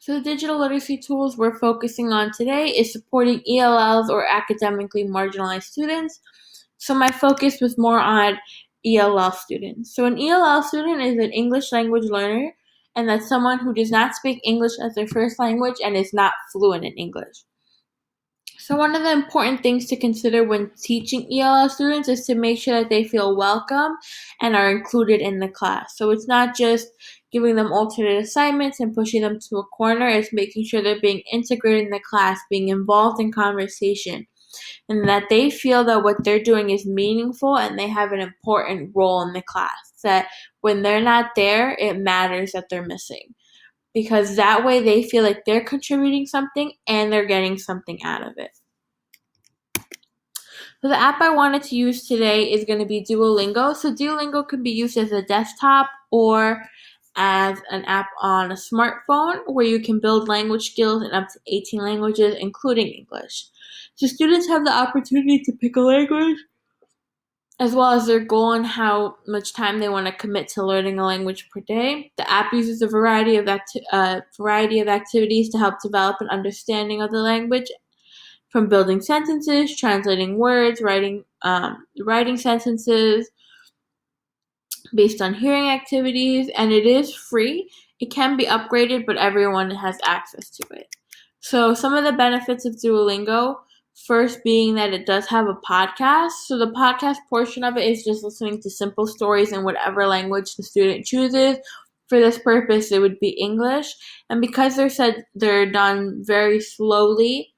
So the digital literacy tools we're focusing on today is supporting ELLs or academically marginalized students. So my focus was more on ELL students. So an ELL student is an English language learner, and that's someone who does not speak English as their first language and is not fluent in English. So one of the important things to consider when teaching ELL students is to make sure that they feel welcome and are included in the class. So it's not just giving them alternate assignments and pushing them to a corner, it's making sure they're being integrated in the class, being involved in conversation, and that they feel that what they're doing is meaningful and they have an important role in the class. That when they're not there, it matters that they're missing. Because that way they feel like they're contributing something and they're getting something out of it. So the app I wanted to use today is going to be Duolingo. So Duolingo can be used as a desktop or as an app on a smartphone where you can build language skills in up to 18 languages, including English. So students have the opportunity to pick a language as well as their goal and how much time they want to commit to learning a language per day. The app uses a variety of activities to help develop an understanding of the language, from building sentences, translating words, writing sentences based on hearing activities, and it is free. It can be upgraded, but everyone has access to it. So some of the benefits of Duolingo, first being that it does have a podcast. So the podcast portion of it is just listening to simple stories in whatever language the student chooses. For this purpose, it would be English. And because they're done very slowly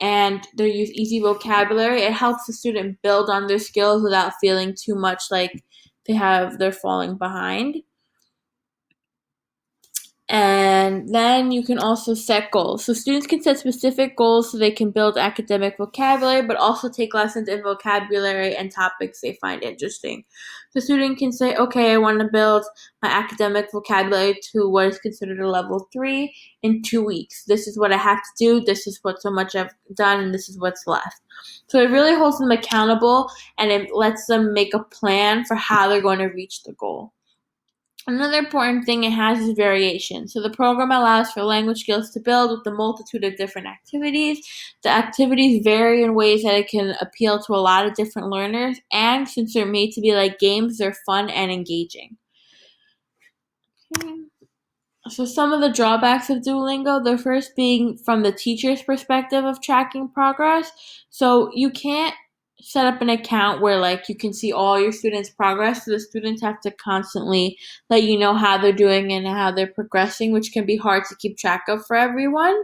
and they use easy vocabulary, it helps the student build on their skills without feeling too much like they're falling behind. And then you can also set goals. So students can set specific goals so they can build academic vocabulary, but also take lessons in vocabulary and topics they find interesting. The student can say, okay, I want to build my academic vocabulary to what is considered a level 3 in 2 weeks. This is what I have to do. This is what so much I've done, and this is what's left. So it really holds them accountable, and it lets them make a plan for how they're going to reach the goal. Another important thing it has is variation. So the program allows for language skills to build with a multitude of different activities. The activities vary in ways that it can appeal to a lot of different learners, and since they're made to be like games, they're fun and engaging. Okay. So some of the drawbacks of Duolingo, the first being from the teacher's perspective of tracking progress. So you can't set up an account where like you can see all your students' progress. So the students have to constantly let you know how they're doing and how they're progressing, which can be hard to keep track of for everyone.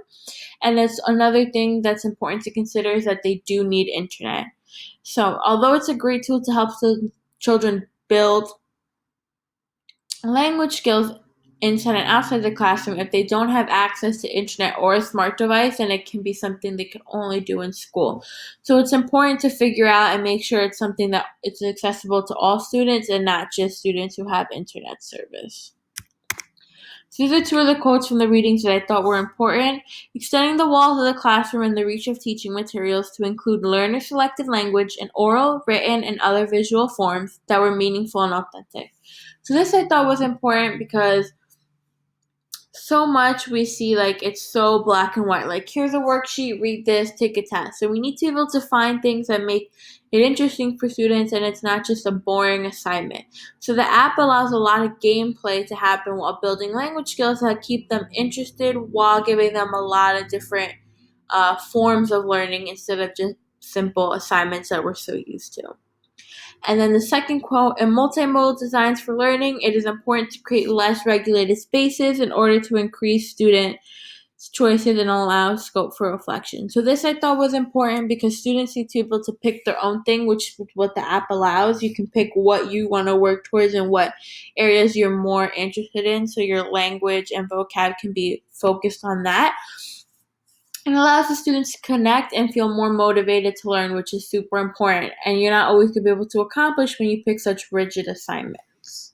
And it's another thing that's important to consider is that they do need internet. So although it's a great tool to help children build language skills inside and outside the classroom, if they don't have access to internet or a smart device, then it can be something they can only do in school. So it's important to figure out and make sure it's something that it's accessible to all students and not just students who have internet service. So these are two of the quotes from the readings that I thought were important. Extending the walls of the classroom and the reach of teaching materials to include learner-selected language in oral, written, and other visual forms that were meaningful and authentic. So this I thought was important because so much we see like it's so black and white. Like here's a worksheet, read this, take a test. So we need to be able to find things that make it interesting for students and it's not just a boring assignment. So the app allows a lot of gameplay to happen while building language skills that keep them interested while giving them a lot of different forms of learning instead of just simple assignments that we're so used to. And then the second quote, in multimodal designs for learning, it is important to create less regulated spaces in order to increase student choices and allow scope for reflection. So this I thought was important because students need to be able to pick their own thing, which is what the app allows. You can pick what you want to work towards and what areas you're more interested in. So your language and vocab can be focused on that. It allows the students to connect and feel more motivated to learn, which is super important. And you're not always going to be able to accomplish when you pick such rigid assignments.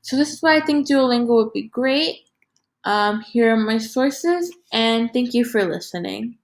So this is why I think Duolingo would be great. Here are my sources, and thank you for listening.